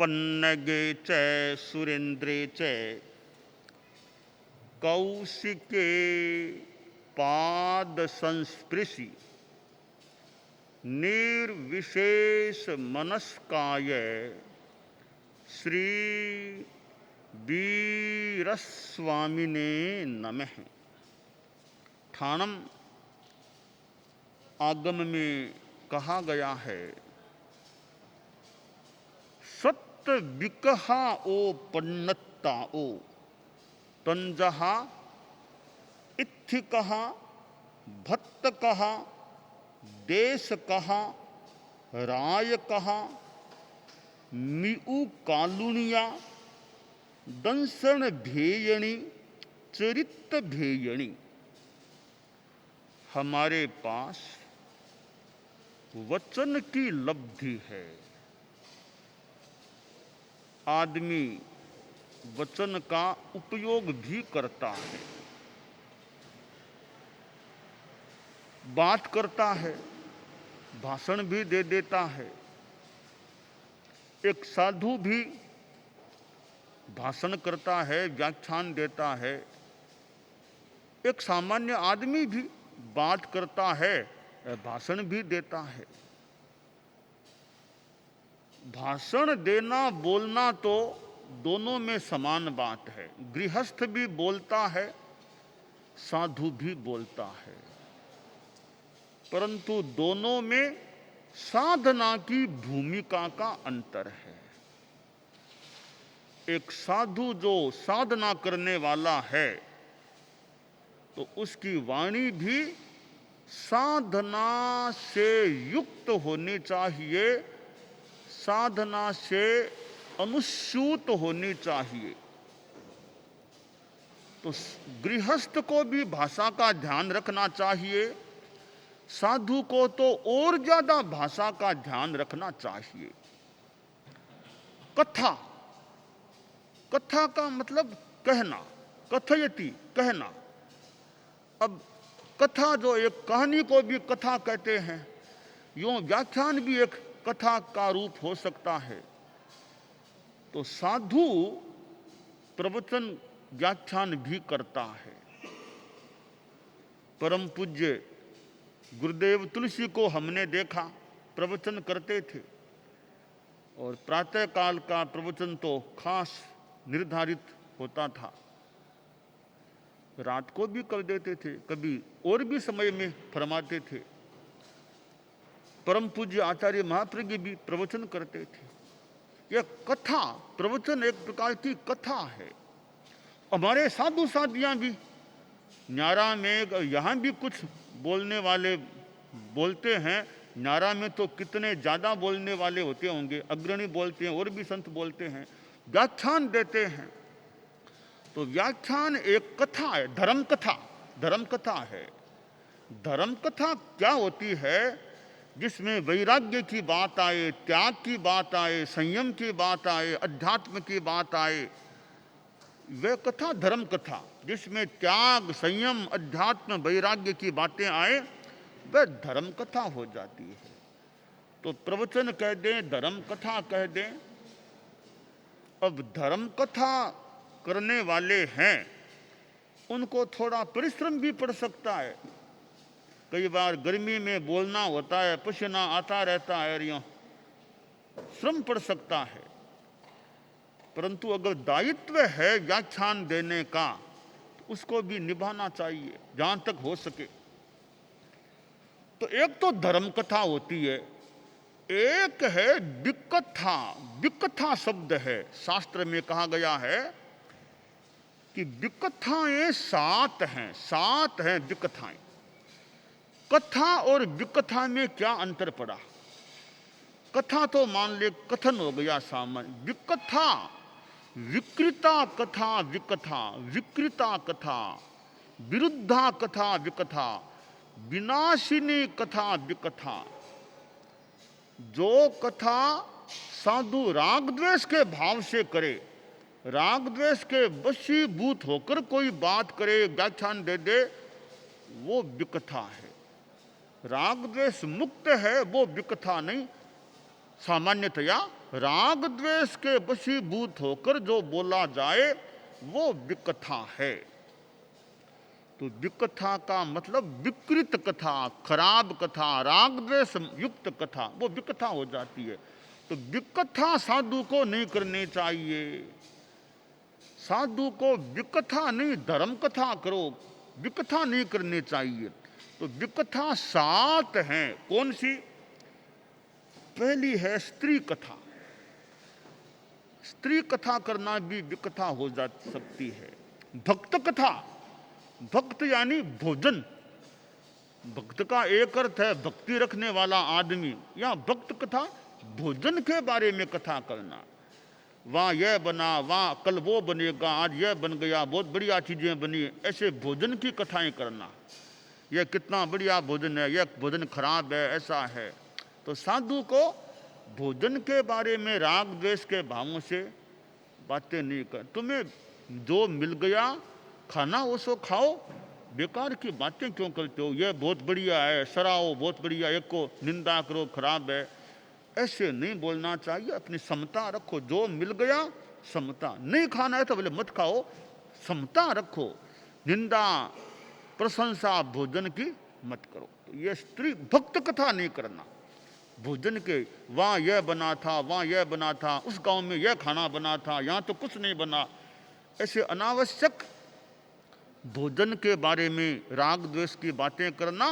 पन्नगे च सुरेन्द्रे च कौशिके पाद संस्पृशि निर्विशेष मनस्काय श्री वीरस्वामिने नमः। ठाणम आगम में कहा गया है, सत्य विकहा ओ पन्नत्ता ओ तंजहा इत्थि कहा भत्त कहा देश कहा राय कहा मिऊ कालुनिया दंसन भेयणी चरित भेयणी। हमारे पास वचन की लब्धि है। आदमी वचन का उपयोग भी करता है, बात करता है, भाषण भी दे देता है। एक साधु भी भाषण करता है, व्याख्यान देता है। एक सामान्य आदमी भी बात करता है, भाषण भी देता है। भाषण देना बोलना तो दोनों में समान बात है। गृहस्थ भी बोलता है, साधु भी बोलता है, परंतु दोनों में साधना की भूमिका का अंतर है। एक साधु जो साधना करने वाला है तो उसकी वाणी भी साधना से युक्त होनी चाहिए, साधना से अनुस्यूत होनी चाहिए। तो गृहस्थ को भी भाषा का ध्यान रखना चाहिए, साधु को तो और ज्यादा भाषा का ध्यान रखना चाहिए। कथा, कथा का मतलब कहना, कथयति कहना। अब कथा जो एक कहानी को भी कथा कहते हैं, यूं व्याख्यान भी एक कथा का रूप हो सकता है। तो साधु प्रवचन व्याख्यान भी करता है। परम पूज्य गुरुदेव तुलसी को हमने देखा, प्रवचन करते थे। और प्रातः काल का प्रवचन तो खास निर्धारित होता था, रात को भी कर देते थे, कभी और भी समय में फरमाते थे। परम पूज्य आचार्य महाप्रज्ञ भी प्रवचन करते थे। यह कथा, प्रवचन एक प्रकार की कथा है। हमारे साधु साधियां भी न्यारा में, यहाँ भी कुछ बोलने वाले बोलते हैं। न्यारा में तो कितने ज़्यादा बोलने वाले होते होंगे, अग्रणी बोलते हैं, और भी संत बोलते हैं, व्याख्यान देते हैं। तो व्याख्यान एक कथा है, धर्म कथा, धर्म कथा है। धर्म कथा क्या होती है? जिसमें वैराग्य की बात आए, त्याग की बात आए, संयम की बात आए, अध्यात्म की बात आए, वह कथा धर्म कथा। जिसमें त्याग, संयम, अध्यात्म, वैराग्य की बातें आए, वह धर्म कथा हो जाती है। तो प्रवचन कह दें, धर्म कथा कह दें। अब धर्म कथा करने वाले हैं, उनको थोड़ा परिश्रम भी पड़ सकता है। कई बार गर्मी में बोलना होता है, पसीना आता रहता है, और यूं श्रम पड़ सकता है। परंतु अगर दायित्व है व्याख्यान देने का, तो उसको भी निभाना चाहिए जहां तक हो सके। तो एक तो धर्म कथा होती है, एक है विकथा। विकथा शब्द है, शास्त्र में कहा गया है कि विकथाएं 7 हैं, 7 हैं विकथाएं। कथा और विकथा में क्या अंतर पड़ा? कथा तो मान ले कथन हो गया सामान्य। विकथा, विकृता कथा विकथा, विकृता कथा, विरुद्धा कथा विकथा, विनाशिनी कथा विकथा। जो कथा साधु राग द्वेष के भाव से करे, राग द्वेष के वशीभूत होकर कोई बात करे, व्याख्यान दे दे, वो विकथा है। राग द्वेष मुक्त है वो विकथा नहीं, सामान्यतया राग द्वेष के वशीभूत होकर जो बोला जाए वो विकथा है। तो विकथा का मतलब विकृत कथा, खराब कथा, राग द्वेष युक्त कथा, वो विकथा हो जाती है। तो विकथा साधु को नहीं करनी चाहिए। साधु को विकथा नहीं, धर्म कथा करो, विकथा नहीं करनी चाहिए। तो विकथा 7 हैं। कौन सी? पहली है स्त्री कथा। स्त्री कथा करना भी विकथा हो जा सकती है। भक्त कथा, भक्त यानी भोजन। भक्त का एक अर्थ है भक्ति रखने वाला आदमी, या भक्त कथा भोजन के बारे में कथा करना। वहाँ यह बना, वहाँ कल वो बनेगा, आज यह बन गया, बहुत बढ़िया चीज़ें बनी, ऐसे भोजन की कथाएं करना। यह कितना बढ़िया भोजन है, यह भोजन खराब है, ऐसा है। तो साधु को भोजन के बारे में राग द्वेष के भावों से बातें नहीं कर। तुम्हें जो मिल गया खाना उसको खाओ, बेकार की बातें क्यों करते हो? यह बहुत बढ़िया है, सराहो, बहुत बढ़िया, एक को निंदा करो, खराब है, ऐसे नहीं बोलना चाहिए। अपनी समता रखो, जो मिल गया समता। नहीं खाना है तो बोले मत खाओ, समता रखो। निंदा प्रशंसा भोजन की मत करो। तो ये स्त्री भक्त कथा नहीं करना। भोजन के वहाँ यह बना था, वहाँ यह बना था, उस गांव में यह खाना बना था, यहाँ तो कुछ नहीं बना, ऐसे अनावश्यक भोजन के बारे में राग द्वेष की बातें करना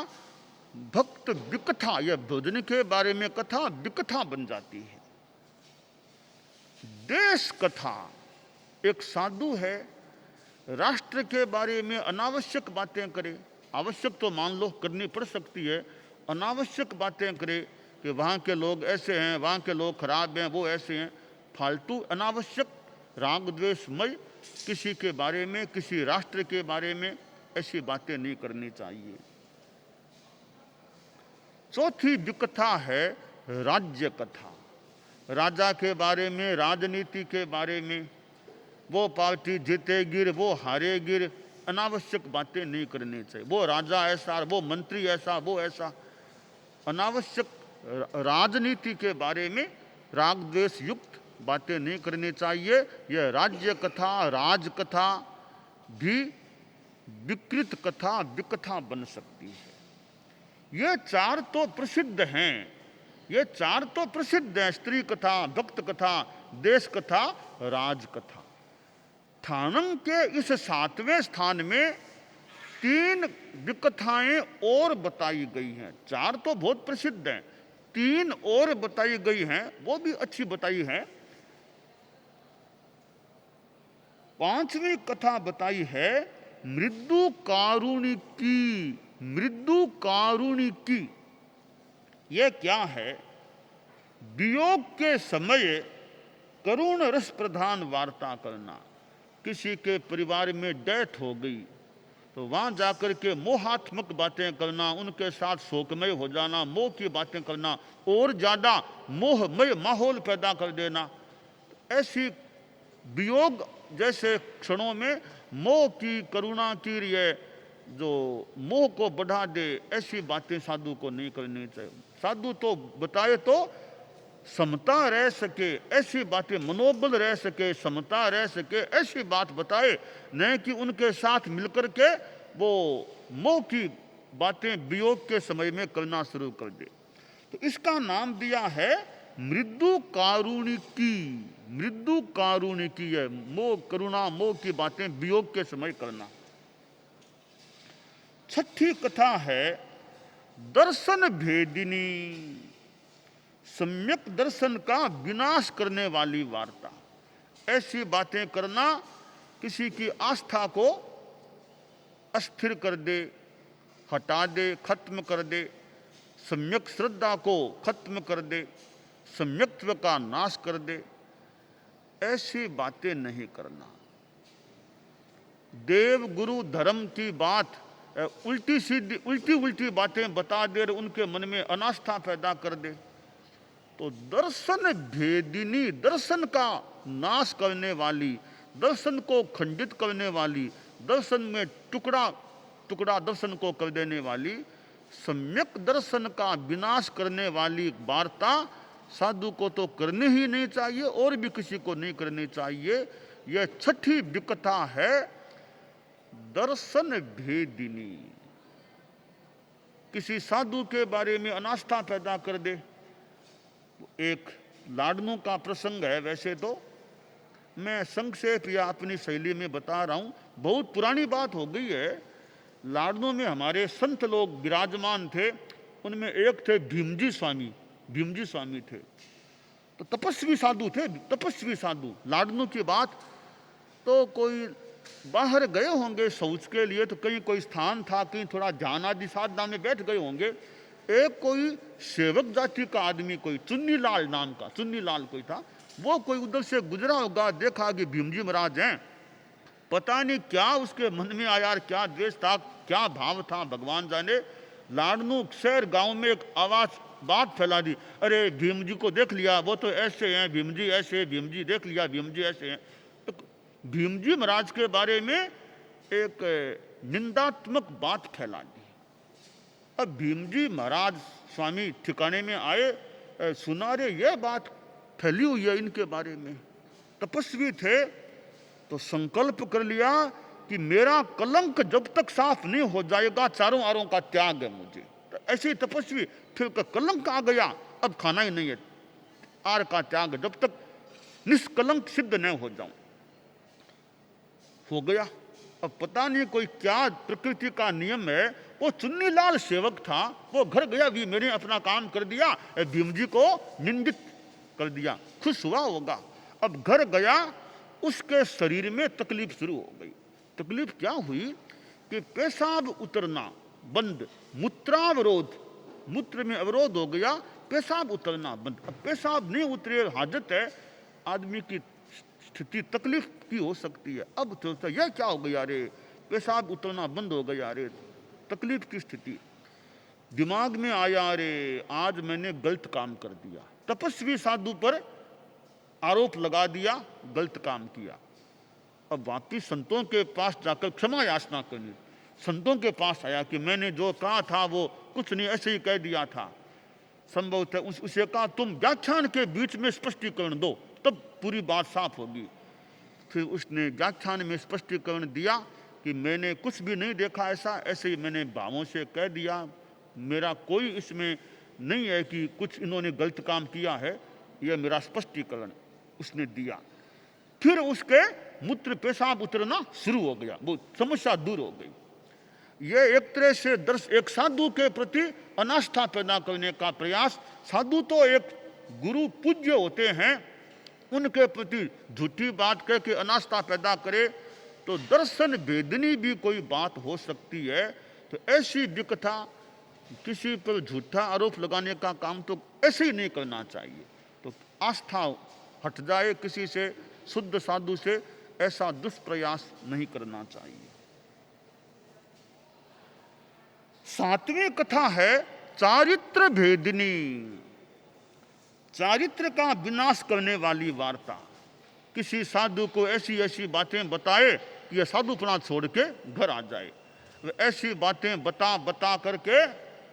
भक्त विकथा, यह भोजन के बारे में कथा विकथा बन जाती है। देश कथा, एक साधु है, राष्ट्र के बारे में अनावश्यक बातें करे। आवश्यक तो मान लो करनी पड़ सकती है, अनावश्यक बातें करे कि वहाँ के लोग ऐसे हैं, वहाँ के लोग खराब हैं, वो ऐसे हैं। फालतू अनावश्यक राग द्वेषमय किसी के बारे में, किसी राष्ट्र के बारे में ऐसी बातें नहीं करनी चाहिए। चौथी विकथा है राज्य कथा। राजा के बारे में, राजनीति के बारे में, वो पार्टी जीतेगी, वो हारेगी, अनावश्यक बातें नहीं करनी चाहिए। वो राजा ऐसा, वो मंत्री ऐसा, वो ऐसा, अनावश्यक राजनीति के बारे में राग द्वेष युक्त बातें नहीं करनी चाहिए। यह राज्य कथा, राज कथा भी विकृत कथा, विकथा बन सकती है। ये 4 तो प्रसिद्ध हैं, ये 4 तो प्रसिद्ध हैं, स्त्री कथा, भक्त कथा, देश कथा, राज कथा। थानम के इस 7वें स्थान में 3 विकथाएं और बताई गई हैं। 4 तो बहुत प्रसिद्ध हैं, 3 और बताई गई हैं, वो भी अच्छी बताई है। 5वीं कथा बताई है मृदु कारुणिकी। मृदु कारुणिकी यह क्या है? वियोग के समय करुण रस प्रधान वार्ता करना। किसी के परिवार में डेथ हो गई तो वहाँ जाकर के मोहात्मक बातें करना, उनके साथ शोकमय हो जाना, मोह की बातें करना, और ज़्यादा मोहमय माहौल पैदा कर देना। ऐसी वियोग जैसे क्षणों में मोह की, करुणा की, ये जो मोह को बढ़ा दे, ऐसी बातें साधु को नहीं करनी चाहिए। साधु तो बताए तो समता रह सके, ऐसी बातें, मनोबल रह सके, समता रह सके, ऐसी बात बताए, नहीं कि उनके साथ मिलकर के वो मोह की बातें वियोग के समय में करना शुरू कर दे। तो इसका नाम दिया है मृदु कारुणिकी। मृदु कारुणिकी है मोह, करुणा, मोह की बातें वियोग के समय करना। 6ठी कथा है दर्शन भेदिनी। सम्यक दर्शन का विनाश करने वाली वार्ता। ऐसी बातें करना किसी की आस्था को अस्थिर कर दे, हटा दे, खत्म कर दे, सम्यक श्रद्धा को खत्म कर दे, सम्यक्त्व का नाश कर दे, ऐसी बातें नहीं करना। देव गुरु धर्म की बात उल्टी सीधी, उल्टी उल्टी बातें बता दे, उनके मन में अनास्था पैदा कर दे। तो दर्शन भेदिनी, दर्शन का नाश करने वाली, दर्शन को खंडित करने वाली, दर्शन में टुकड़ा टुकड़ा दर्शन को कर देने वाली, सम्यक दर्शन का विनाश करने वाली वार्ता साधु को तो करनी ही नहीं चाहिए और भी किसी को नहीं करनी चाहिए। यह छठी विकथा है दर्शन भेदिनी। किसी साधु के बारे में अनास्था पैदा कर दे। एक लाडनों का प्रसंग है, वैसे तो मैं संक्षेप या अपनी शैली में बता रहा हूं, बहुत पुरानी बात हो गई है। लाडनों में हमारे संत लोग विराजमान थे, उनमें एक थे भीमजी स्वामी। भीमजी स्वामी थे तो तपस्वी साधु थे, तपस्वी साधु। लाडनों की बात तो कोई बाहर गए होंगे शौच के लिए, तो कहीं कोई स्थान था, कहीं थोड़ा ध्यान आदि साधना में बैठ गए होंगे। एक कोई सेवक जाति का आदमी, कोई चुन्नीलाल नाम का, चुन्नीलाल कोई था, वो कोई उधर से गुजरा होगा, देखा कि भीमजी महाराज हैं। पता नहीं क्या उसके मन में आया, क्या द्वेष था, क्या भाव था, भगवान जाने। लाडनू शहर गांव में एक आवाज बात फैला दी, अरे भीम जी को देख लिया, वो तो ऐसे हैं, भीम जी ऐसे, भीम जी देख लिया, भीम जी ऐसे हैं। तो भीम जी महाराज के बारे में एक निंदात्मक बात फैला दी। अब भीम जी महाराज स्वामी ठिकाने में आए, सुना रे ये बात फैली हुई है इनके बारे में। तपस्वी थे तो संकल्प कर लिया कि मेरा कलंक जब तक साफ नहीं हो जाएगा, चारों आरों का त्याग है मुझे। तो ऐसे तपस्वी फिर कलंक आ गया, अब खाना ही नहीं है, आर का त्याग, जब तक निष्कलंक सिद्ध न हो जाऊं। हो गया। अब पता नहीं कोई क्या प्रकृति का नियम है, वो चुन्नीलाल सेवक था, वो घर गया भी, मैंने अपना काम कर दिया, भीम जी को निंदित कर दिया, खुश हुआ होगा। अब घर गया, उसके शरीर में तकलीफ शुरू हो गई। तकलीफ क्या हुई कि पेशाब उतरना बंद, मूत्रावरोध, मूत्र में अवरोध हो गया, पेशाब उतरना बंद। अब पेशाब नहीं उतरे, हाजत है, आदमी की स्थिति तकलीफ की हो सकती है। अब सोचता यह क्या हो गया रे, पेशाब उतरना बंद हो गया रे, तकलीफ की स्थिति। दिमाग में आया, रे आज मैंने गलत काम कर दिया। तपस्वी साधु पर आरोप लगा दिया, गलत काम किया। अब वापिस संतों के पास जाकर क्षमा याचना करनी। संतों के पास आया कि मैंने जो कहा था वो कुछ नहीं, ऐसे ही कह दिया था। संभवतः उसे कहा तुम व्याख्यान के बीच में स्पष्टीकरण दो, तब पूरी बात साफ होगी। फिर उसने व्याख्यान में स्पष्टीकरण दिया कि मैंने कुछ भी नहीं देखा ऐसा, ऐसे ही मैंने भावों से कह दिया, मेरा कोई इसमें नहीं है कि कुछ इन्होंने गलत काम किया है, यह मेरा स्पष्टीकरण उसने दिया। फिर उसके मूत्र पेशाब उतरना शुरू हो गया, वो समस्या दूर हो गई। ये एक तरह से एक साधु के प्रति अनास्था पैदा करने का प्रयास। साधु तो एक गुरु पूज्य होते हैं, उनके प्रति झूठी बात कह के अनास्था पैदा करे तो दर्शन भेदनी भी कोई बात हो सकती है। तो ऐसी विकथा, किसी पर झूठा आरोप लगाने का काम तो ऐसे ही नहीं करना चाहिए। तो आस्था हट जाए किसी से, शुद्ध साधु से, ऐसा दुष्प्रयास नहीं करना चाहिए। सातवीं कथा है चारित्र भेदिनी, चारित्र का विनाश करने वाली वार्ता। किसी साधु को ऐसी ऐसी बातें बताए कि यह साधुपना छोड़ के घर आ जाए। ऐसी बातें बता बता करके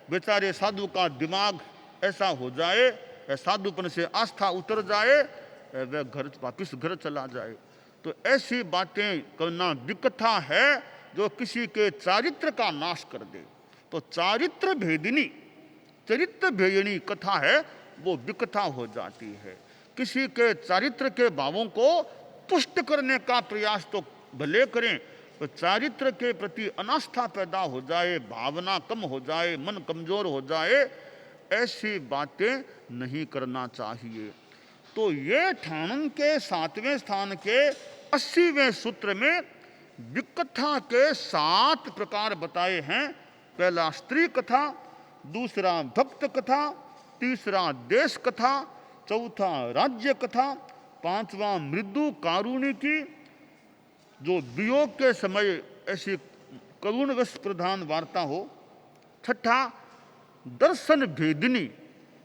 बेचारे साधु का दिमाग ऐसा हो जाए, साधुपन से आस्था उतर जाए, वह घर वापिस घर चला जाए। तो ऐसी बातें करना विकथा है जो किसी के चारित्र का नाश कर दे। तो चारित्र भेदिनी, चरित्र भेदिनी कथा है, वो विकथा हो जाती है। किसी के चारित्र के भावों को पुष्ट करने का प्रयास तो भले करें, तो चारित्र के प्रति अनास्था पैदा हो जाए, भावना कम हो जाए, मन कमजोर हो जाए, ऐसी बातें नहीं करना चाहिए। तो ये ठाणन के 7वें स्थान के 80वें सूत्र में विकथा के 7 प्रकार बताए हैं। पहला स्त्री कथा, दूसरा भक्त कथा, तीसरा देश कथा, चौथा राज्य कथा, पांचवा मृदु कारुणिकी जो वियोग के समय ऐसी करुण रस प्रधान वार्ता हो, छठा दर्शन भेदिनी,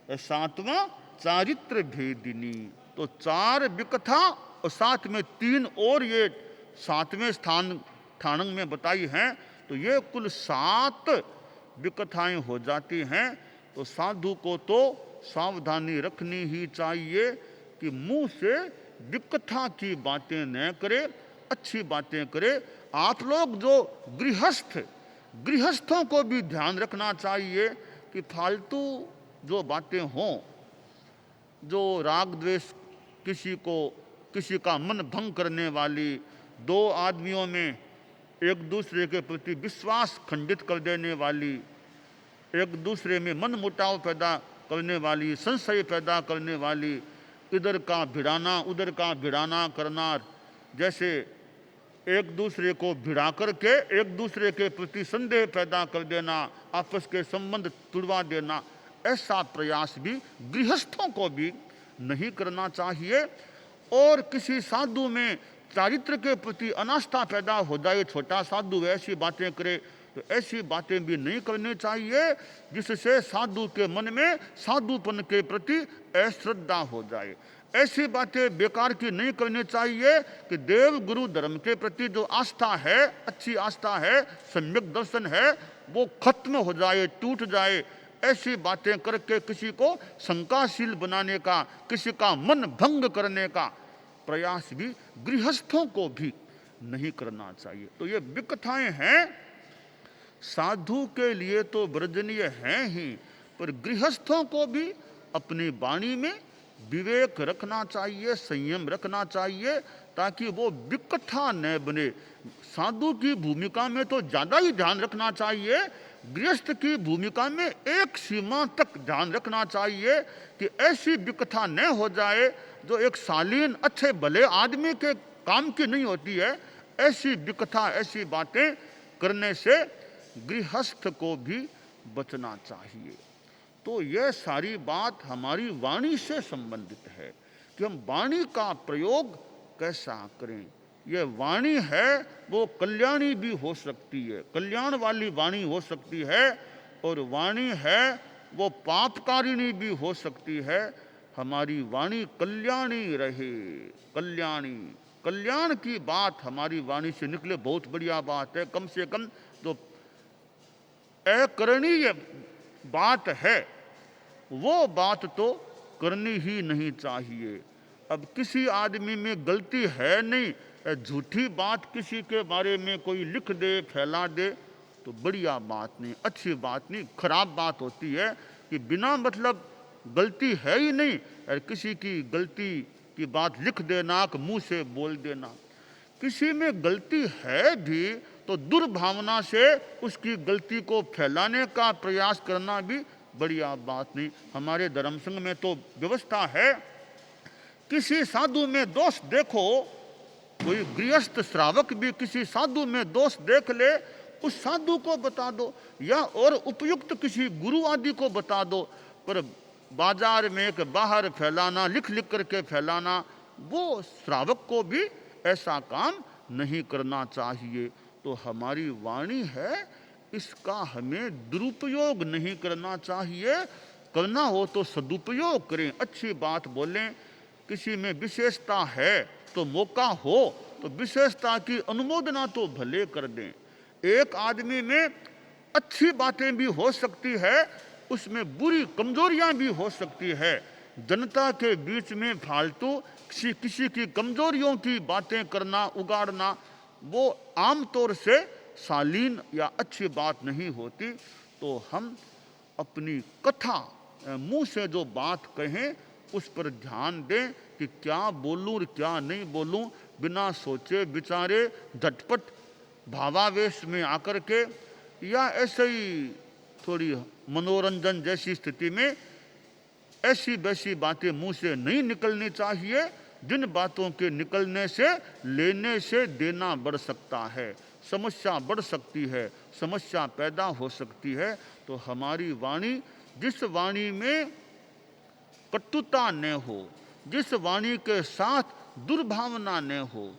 सातवां चारित्र भेदिनी। तो 4 विकथा और साथ में 3 और ये 7वें स्थान ठाणंग में बताई हैं। तो ये कुल 7 विकथाएं हो जाती हैं। तो साधु को तो सावधानी रखनी ही चाहिए कि मुंह से विकथा की बातें न करे, अच्छी बातें करे। आप लोग जो गृहस्थों को भी ध्यान रखना चाहिए कि फालतू जो बातें हों, जो राग द्वेष किसी का मन भंग करने वाली, दो आदमियों में एक दूसरे के प्रति विश्वास खंडित कर देने वाली, एक दूसरे में मन मुटाव पैदा करने वाली, संशय पैदा करने वाली, इधर का भिड़ाना उधर का भिड़ाना करना, जैसे एक दूसरे को भिड़ा करके एक दूसरे के प्रति संदेह पैदा कर देना, आपस के संबंध तुड़वा देना, ऐसा प्रयास भी गृहस्थों को भी नहीं करना चाहिए। और किसी साधु में चारित्र के प्रति अनास्था पैदा हो जाए, छोटा साधु ऐसी बातें करे, तो ऐसी बातें भी नहीं करनी चाहिए जिससे साधु के मन में साधुपन के प्रति अश्रद्धा हो जाए। ऐसी बातें बेकार की नहीं करनी चाहिए कि देव गुरु धर्म के प्रति जो आस्था है, अच्छी आस्था है, सम्यक दर्शन है, वो खत्म हो जाए, टूट जाए। ऐसी बातें करके किसी को शंकाशील बनाने का, किसी का मन भंग करने का प्रयास भी गृहस्थों को भी नहीं करना चाहिए। तो ये विकथाएं हैं, साधु के लिए तो वर्जनीय हैं ही, पर गृहस्थों को भी अपनी वाणी में विवेक रखना चाहिए, संयम रखना चाहिए, ताकि वो विकथा न बने। साधु की भूमिका में तो ज़्यादा ही ध्यान रखना चाहिए, गृहस्थ की भूमिका में एक सीमा तक ध्यान रखना चाहिए कि ऐसी विकथा न हो जाए जो एक शालीन अच्छे भले आदमी के काम की नहीं होती है। ऐसी विकथा, ऐसी बातें करने से गृहस्थ को भी बचना चाहिए। तो यह सारी बात हमारी वाणी से संबंधित है कि हम वाणी का प्रयोग कैसा करें। यह वाणी है वो कल्याणी भी हो सकती है, कल्याण वाली वाणी हो सकती है, और वाणी है वो पापकारिणी भी हो सकती है। हमारी वाणी कल्याणी रहे, कल्याणी, कल्याण की बात हमारी वाणी से निकले, बहुत बढ़िया बात है। कम से कम जो अकरणीय बात है वो बात तो करनी ही नहीं चाहिए। अब किसी आदमी में गलती है नहीं, झूठी बात किसी के बारे में कोई लिख दे, फैला दे, तो बढ़िया बात नहीं, अच्छी बात नहीं, खराब बात होती है कि बिना मतलब गलती है ही नहीं और किसी की गलती की बात लिख देना, मुंह से बोल देना। किसी में गलती है भी तो दुर्भावना से उसकी गलती को फैलाने का प्रयास करना भी बढ़िया बात नहीं। हमारे धर्म संघ में तो व्यवस्था है, किसी साधु में दोष देखो, कोई गृहस्थ श्रावक भी किसी साधु में दोष देख ले, उस साधु को बता दो या और उपयुक्त किसी गुरु आदि को बता दो, पर बाजार में एक बाहर फैलाना, लिख लिख करके फैलाना, वो श्रावक को भी ऐसा काम नहीं करना चाहिए। तो हमारी वाणी है, इसका हमें दुरुपयोग नहीं करना चाहिए, करना हो तो सदुपयोग करें, अच्छी बात बोलें। किसी में विशेषता है तो मौका हो तो विशेषता की अनुमोदना तो भले कर दें। एक आदमी में अच्छी बातें भी हो सकती है, उसमें बुरी कमजोरियां भी हो सकती है। जनता के बीच में फालतू किसी की कमजोरियों की बातें करना, उगाड़ना, वो आमतौर से शालीन या अच्छी बात नहीं होती। तो हम अपनी कथा, मुंह से जो बात कहें उस पर ध्यान दें कि क्या बोलूं और क्या नहीं बोलूं, बिना सोचे विचारे झटपट भावावेश में आकर के या ऐसे ही थोड़ी मनोरंजन जैसी स्थिति में ऐसी वैसी बातें मुंह से नहीं निकलनी चाहिए, जिन बातों के निकलने से लेने से देना बढ़ सकता है, समस्या बढ़ सकती है, समस्या पैदा हो सकती है। तो हमारी वाणी, जिस वाणी में कटुता न हो, जिस वाणी के साथ दुर्भावना न हो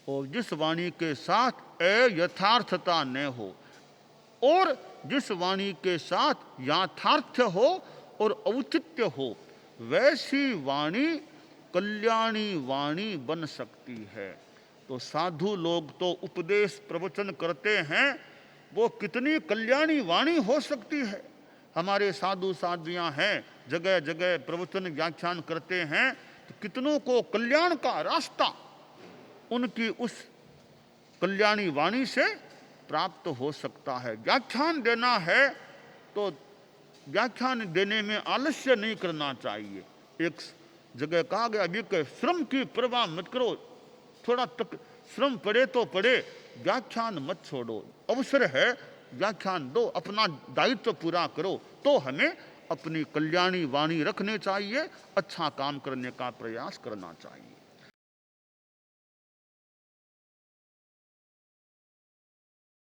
और जिस वाणी के साथ अयथार्थता न हो और जिस वाणी के साथ यथार्थ हो और औचित्य हो, वैसी वाणी कल्याणी वाणी बन सकती है। तो साधु लोग तो उपदेश प्रवचन करते हैं, वो कितनी कल्याणी वाणी हो सकती है। हमारे साधु साध्वियाँ हैं, जगह जगह प्रवचन व्याख्यान करते हैं, तो कितनों को कल्याण का रास्ता उनकी उस कल्याणी वाणी से प्राप्त हो सकता है। व्याख्यान देना है तो व्याख्यान देने में आलस्य नहीं करना चाहिए। एक जगह कहा गया अभी के श्रम की परवाह मत करो, थोड़ा तक श्रम पड़े तो पड़े, व्याख्यान मत छोड़ो। अवसर है, व्याख्यान दो, अपना दायित्व पूरा करो। तो हमें अपनी कल्याणी वाणी रखनी चाहिए, अच्छा काम करने का प्रयास करना चाहिए।